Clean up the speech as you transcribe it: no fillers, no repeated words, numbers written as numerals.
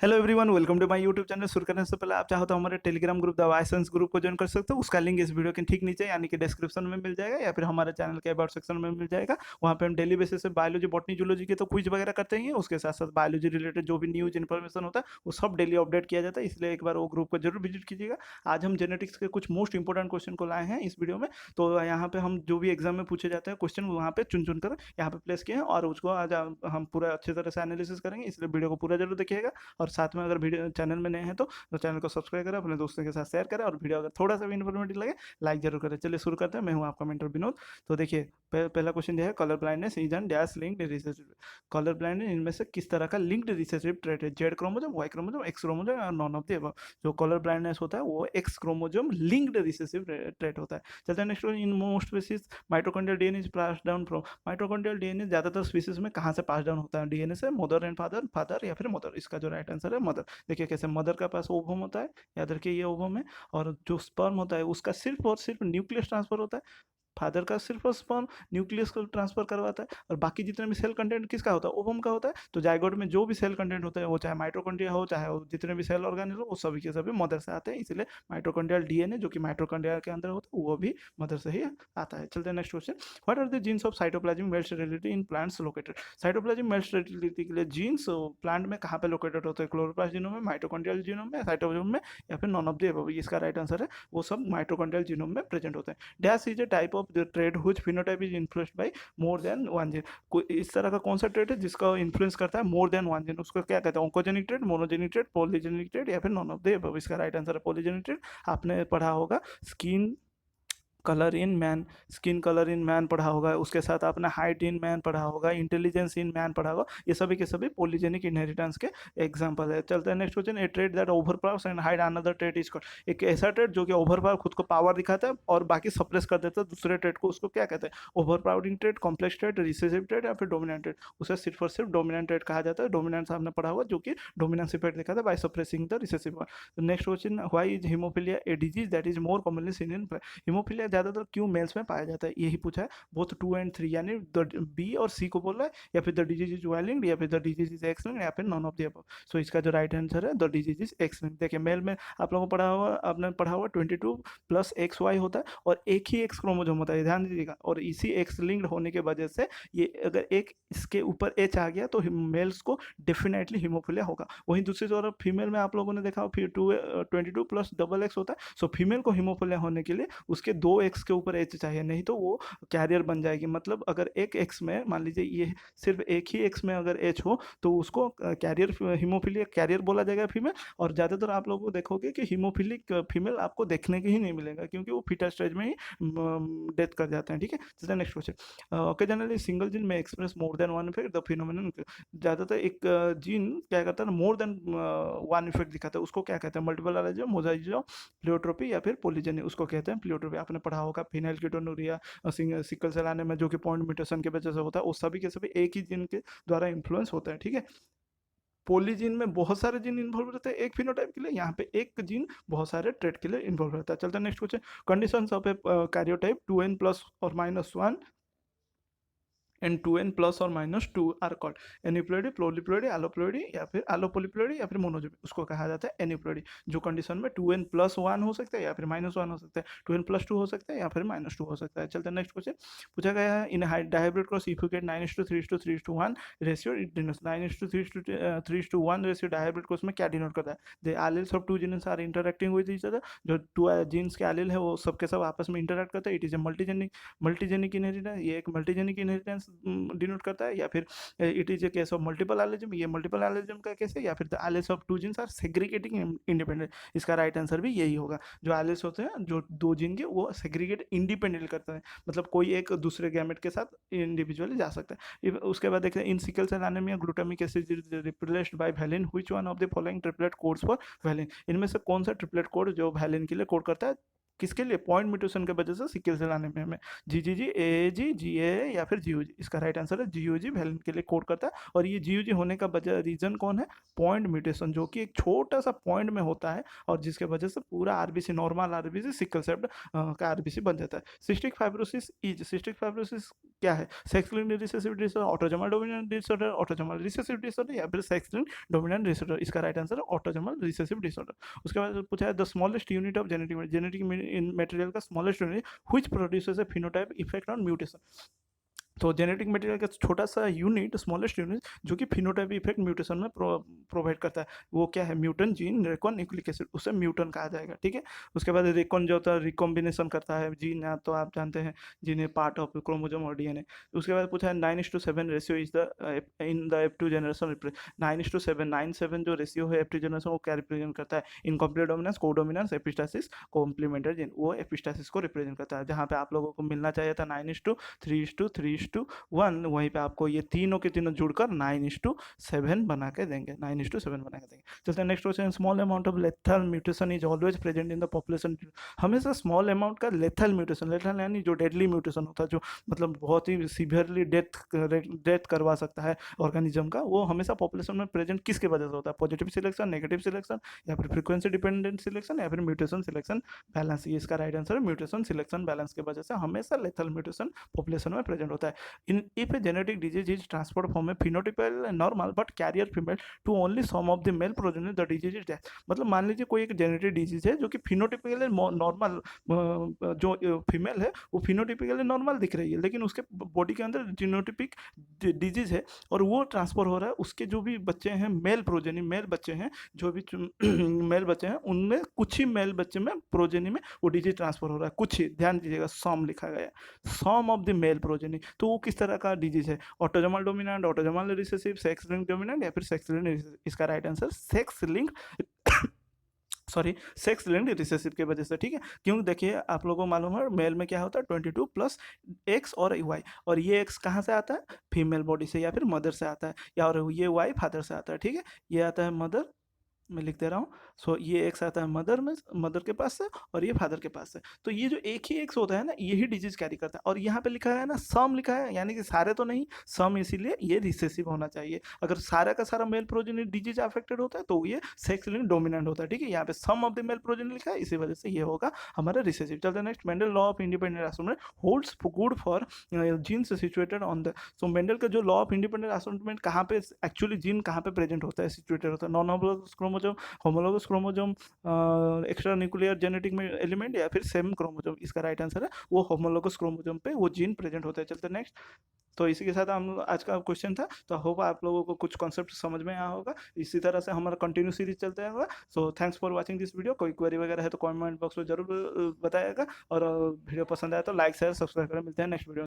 Hello everyone, welcome to my YouTube channel. शुरू करने से पहले आप चाहो तो हमारे टेलीग्राम ग्रुप द वाइसेंस ग्रुप को ज्वाइन कर सकते हो। उसका लिंक इस वीडियो के ठीक नीचे यानी कि डिस्क्रिप्शन में मिल जाएगा या फिर हमारे चैनल के अबाउट सेक्शन में मिल जाएगा। वहाँ पे हम डेली बेसिस से बायोलॉजी, बॉटनी, जूलॉजी के तो क्विज वगैरह करते ही हैं। उसके साथ साथ बायोलॉजी रिलेटेड जो भी न्यूज इन्फॉर्मेशन होता है वो सब डेली अपडेट किया जाता है, इसलिए एक बार वो ग्रुप को जरूर विजिट कीजिएगा। आज हम जेनेटिक्स के कुछ मोस्ट इंपॉर्टेंट क्वेश्चन को लाए हैं इस वीडियो में। तो यहाँ पे हम जो भी एग्जाम में पूछे जाते हैं क्वेश्चन वहाँ पे चुन चुन कर यहाँ पे प्लेस किए हैं और उसको आज हम पूरा अच्छे तरह से एनालिसिस करेंगे, इसलिए वीडियो को पूरा जरूर देखिएगा। और साथ में अगर वीडियो चैनल में नए हैं तो चैनल को सब्सक्राइब करें, अपने दोस्तों के साथ शेयर करें और वीडियो अगर थोड़ा सा भी इन्फॉर्मेटिव लगे लाइक जरूर करें। चलिए शुरू करते हैं। मैं हूं आपका मेंटर विनोद। तो देखिए पहला क्वेश्चन जो है, colour blindness is an dash linked recessive. Colour blindness इनमें से किस तरह का लिंक्ड रिसेसिव ट्रेट है? Z chromosome, Y chromosome, X chromosome और नॉन ऑफ द अबव। जो कलर ब्लाइंडनेस होता है वो X chromosome linked recessive trait होता है। चलते हैं next. In most species mitochondrial DNA is pass down from. Mitochondrial DNA ज्यादातर स्पीसीज में कहाँ से पास डाउन होता है? डीएनए से, मदर एंड फादर, फादर या फिर मदर। इसका जो राइट आंसर है मदर। देखिए कैसे मदर का पास ओवम होता है, याद रखिए ये ओवम है। और जो स्पर्म होता है उसका सिर्फ और सिर्फ न्यूक्लियस ट्रांसफर होता है। फादर का सिर्फ और स्पर्म न्यूक्लियस को ट्रांसफर करवाता है और बाकी जितने भी सेल कंटेंट किसका होता है? ओवम का होता है। तो जाइगोट में जो भी सेल कंटेंट होता है वो चाहे माइटोकॉन्ड्रिया हो चाहे वो जितने भी सेल ऑर्गेनेल हो वो सभी के सभी मदर से आते हैं, इसलिए माइटोकॉन्ड्रियल डीएनए जो कि माइटोकॉन्ड्रिया के अंदर होता है वो भी मदर से ही आता है। चलते हैं next question. What are the genes of cytoplasmic male sterility in plants located? Cytoplasmic male sterility के लिए जीन्स प्लांट में कहाँ पे लोकेटेड होते हैं? क्लोरोप्लास्ट जीनोम में, माइटोकॉन्ड्रियल जीनोम में, साइटोप्लाज्म में या फिर नॉन ऑफ द अबव। इसका राइट आंसर है वो सब माइटोकॉन्ड्रियल जीनोम में प्रेजेंट होते हैं। Dash is a type of the trade which phenotype is influenced by more than one gene. कोई इस तरह का कौन सा ट्रेड है जिसका इन्फ्लुएंस करता है मोर देन वन जीन? उसको क्या कहते हैं? Oncogenic trade, monogenic trade, polygenic trade या फिर नॉन ऑफ द अबव। इसका राइट आंसर है पॉलीजेनिक ट्रेड। आपने पढ़ा होगा skin colour in man, skin colour in man पढ़ा होगा, उसके साथ आपने हाइट इन मैन पढ़ा होगा, इंटेलिजेंस इन मैन पढ़ा होगा। ये सभी के सभी पॉलीजेनिक इनहेरिटेंस के एग्जांपल है। चलते हैं next question. A trait that overpowers and hide another trait is called. एक ऐसा ट्रेड जो कि ओवरपावर, खुद को पावर दिखाता है और बाकी सप्रेस कर देता है दूसरे ट्रेड को, उसको क्या कहते हैं? Overpowering trade, complex trade, recessive trade या फिर डोमिनेंट ट्रेड। उसे सिर्फ और सिर्फ डोमिनेंट ट्रेड कहा जाता है। डोमिनेंस आपने पढ़ा होगा जो कि डोमिनेंस इफेक्ट दिखाता है by suppressing the recessive one. Next question, why is haemophilia a disease that is more commonly seen in. Haemophilia ज्यादातर क्यों मेल्स में पाया जाता है? यही पूछा है। बोथ 2 एंड 3 यानी बी और सी को बोल रहा है, या फिर the disease is Y linked या फिर the disease is X linked या फिर none of the above. So इसका जो राइट आंसर है the disease is X linked. देखिए मेल में आप लोगों को पढ़ा हुआ, आपने पढ़ा हुआ 22 प्लस एक्स वाई होता है और एक ही एक्स क्रोमोजोम होता है, ध्यान दीजिएगा। और इसी एक्स लिंक्ड होने की वजह से ये अगर एक इसके ऊपर एच आ गया तो मेल्स को डेफिनेटली हीमोफिलिया होगा। वहीं दूसरी तरफ फीमेल में आप लोगों ने देखा फिर 22 प्लस डबल एक्स होता है। सो फीमेल को हीमोफिलिया होने के लिए उसके 2 एक्स के ऊपर एच चाहिए, नहीं तो वो कैरियर बन जाएगी। मतलब अगर एक एक्स में मान लीजिए ये सिर्फ एक ही एक्स में अगर एच हो तो उसको कैरियर, हीमोफिलिया कैरियर बोला जाएगा फीमेल। और ज़्यादातर आप लोगों को देखोगे कि हीमोफिलिक फीमेल आपको देखने के ही नहीं मिलेगा क्योंकि वो फीटल स्टेज में ही डेथ कर जाते हैं। ठीक है, चलिए next question. Occasionally single gene may express more than one effect the phenomenon. ज़्यादातर एक जीन क्या करता है ना, मोर देन वन इफेक्ट दिखाता है, उसको क्या कहते हैं? मल्टीपल एलर्जी, मोजाइक, प्लियोट्रोपी या फिर पॉलीजेनी, उसको कहते हैं प्लियोट्रोपी। आपने पढ़ा होगा फिनाइल कीटोनुरिया, सिकल सेल आने में जो कि पॉइंट म्यूटेशन की वजह से होता है, वो सभी के सभी एक ही जीन के द्वारा इन्फ्लुएंस होता है। ठीक है, पॉलीजीन में बहुत सारे जीन इन्वॉल्व रहते हैं एक फिनोटाइप के लिए, यहाँ पे एक जीन बहुत सारे ट्रेट के लिए इन्वॉल्व रहता है। चलते हैं next question. Conditions of A karyotype 2n plus और माइनस 1 एंड 2n प्लस और माइनस 2 आर कॉल्ड एनिप्लॉइडी, प्रोलिप्लॉइडी, एलोप्लॉइडी या फिर एलोपोलिप्लॉइडी या फिर मोनोजोमी। उसको कहा जाता है एनिप्लॉइडी। जो कंडीशन में 2n प्लस 1 हो सकता है या फिर माइनस 1 हो सकता है, 2n प्लस 2 हो सकता है या फिर माइनस 2 हो सकता है। चलते हैं नेक्स्ट क्वेश्चन। पूछा गया है in dihybrid cross if you get 9:3:3:1 ratio it denotes. 9:3:3:1 ratio dihybrid cross में क्या डिनोट करता है? The alleles of 2 genes are interacting with each other. जो 2 जीन्स के एलील है वो सबके सब आपस में इंटरैक्ट करते हैं। It is a multigenic inheritance, ये एक मल्टीजेनिक इनहेरिटेंस डिनोट करता है। या फिर it is a case of multiple allelism, ये मल्टीपल एलिज्म का केस है। या फिर the alleles of 2 genes are segregating independent. इसका राइट आंसर भी यही होगा। जो एलिस होते हैं जो 2 जीन के वो सेग्रीगेट इंडिपेंडेंट करता है, मतलब कोई एक दूसरे गैमेट के साथ इंडिविजुअली जा सकता है। उसके बाद देखते हैं in sickle cell anaemia glutamic acid is replaced by valine, which one of the following triplet codes for valine. इनमें से कौन सा ट्रिपलेट कोड जो वैलिन के लिए कोड करता है? किसके लिए? पॉइंट म्यूटेशन के वजह से सिकल सेल आने में हमें जीजीजी, एएजी, जीएए या फिर जीओजी। इसका राइट आंसर है जीओजी, वैलेंट के लिए कोड करता है। और ये जीओजी होने का वजह रीजन कौन है? पॉइंट म्यूटेशन, जो कि एक छोटा सा पॉइंट में होता है और जिसके वजह से पूरा RBC, normal RBC sickle cell का आरबीसी बन जाता है। सिस्टिक फाइब्रोसिस क्या है? Sex linked recessive disorder, autosomal dominant disorder, autosomal recessive disorder या फिर सेक्स लिंक्ड डोमिनेंट डिसऑर्डर। इसका राइट आंसर है ऑटोसोमल रिसेसिव डिसऑर्डर। उसके बाद पूछा है the smallest unit of genetic material का smallest unit which produces a phenotype effect on mutation. तो जेनेटिक मटेरियल का छोटा सा यूनिट, स्मॉलेस्ट यूनिट, जो कि फिनोटाइप इफेक्ट म्यूटेशन में प्रोवाइड करता है, वो क्या है? म्यूटन जीन, रेकॉन न्यूक्लिक एसिड, उसे म्यूटन कहा जाएगा। ठीक है। उसके बाद रेकॉन जो होता है रिकॉम्बिनेशन करता है जीन, या तो आप जानते हैं जीन है पार्ट ऑफ क्रोमोजोम और डीएनए। उसके बाद पूछा है 9:7 ratio is the in the F2 generation. 9:7, 9:7 जो रेशियो है F2 जनरेशन, वो क्या रिप्रेजेंट करता है? Incomplete dominance, codominance, epistasis, complementary gene, वो एपिस्टासिस को रिप्रेजेंट करता है। जहाँ पे आप लोगों को मिलना चाहिए था 9:3:3:1, वहीं पे आपको ये तीनों के तीनों जुड़कर 9:7 बना के देंगे, 9:7 बना के देंगे। चलते हैं next question. Small amount of lethal mutation is always present in the population. हमेशा स्मॉल अमाउंट का लेथल म्यूटेशन, लेथल यानी जो डेडली म्यूटेशन होता है, जो मतलब बहुत ही सीवियरली डेथ करवा सकता है ऑर्गेनिज्म का, वो हमेशा पॉपुलेशन में प्रेजेंट किसके वजह से होता है? पॉजिटिव सिलेक्शन, नेगेटिव सिलेक्शन, या फिर फ्रीक्वेंसी डिपेंडेंट सिलेक्शन, या फिर म्यूटेशन सिलेक्शन बैलेंस। ये इसका राइट आंसर है म्यूटेशन सिलेक्शन बैलेंस के वजह से हमेशा लेथल म्यूटेशन पॉपुलेशन में प्रेजेंट होता है। In if a genetic disease is transferred from a phenotypical normal but carrier female to only some of the male progenitor, the disease is death. मतलब मान लीजिए कोई एक जेनेटिक डिजीज है जो कि फिनोटाइपिकली नॉर्मल, जो फीमेल है वो फिनोटाइपिकली नॉर्मल दिख रही है, लेकिन उसके बॉडी के अंदर जीनोटिपिक डिजीज है और वो ट्रांसफर हो रहा है। उसके जो भी बच्चे हैं मेल प्रोजेनी, मेल बच्चे हैं, जो भी मेल बच्चे हैं, उनमें कुछ ही मेल बच्चे में प्रोजेनी में वो डिजीज ट्रांसफर हो रहा है, कुछ ही, ध्यान दीजिएगा, सम लिखा गया, सम ऑफ द मेल प्रोजेनी। तो वो किस तरह का डिजीज है? Autosomal dominant, autosomal recessive, sex linked dominant, या फिर सेक्स लिंक्ड रिसेसिव। इसका right answer sex linked sorry sex linked recessive की वजह से। ठीक है। क्योंकि देखिए आप लोगों को मालूम है मेल में क्या होता है 22 प्लस एक्स और वाई, और ये एक्स कहाँ से आता है? फीमेल बॉडी से या फिर मदर से आता है, या और ये वाई फादर से आता है। ठीक है। ये आता है मदर, मैं लिख दे रहा हूँ। सो ये एक्स आता है मदर में, मदर के पास से, और ये फादर के पास से। तो ये जो एक ही एक्स होता है ना, यही डिजीज कैरी करता है। और यहाँ पे लिखा है ना सम लिखा है, यानी कि सारे तो नहीं, सम, इसीलिए ये रिसेसिव होना चाहिए। अगर सारा का सारा मेल प्रोजेनिट डिजीज अफेक्टेड होता है तो ये सेक्स लिंक्ड डोमिनेंट होता है। ठीक है। यहाँ पे सम ऑफ द मेल प्रोजेनिट लिखा है, इसी वजह से ये होगा हमारा रिसेसिव। चलते हैं next. Mendel law of independent assortment holds good for genes situated on the. So Mendel का जो लॉ ऑफ इंडिपेंडेंट असार्टमेंट कहाँ पे एक्चुअली जीन कहाँ पे प्रेजेंट होता है, सिचुएटेड होता है? Non homologous chromosome, homologous chromosome, extra nuclear genetic में एलिमेंट, या फिर सेम क्रोमोसोम। इसका राइट आंसर है वो होमोलोगस क्रोमोसोम पे वो जीन प्रेजेंट होता है। चलते नेक्स्ट। तो इसी के साथ हम आज का क्वेश्चन था। तो होप आप लोगों को कुछ कॉन्सेप्ट समझ में आया होगा। इसी तरह से हमारा कंटिन्यू सीरीज चलता होगा। So thanks for watching this video. कोई क्वेरी वगैरह है तो कमेंट बॉक्स में जरूर बताइएगा, और वीडियो पसंद आया तो लाइक शेयर सब्सक्राइब करें। मिलते हैं नेक्स्ट वीडियो।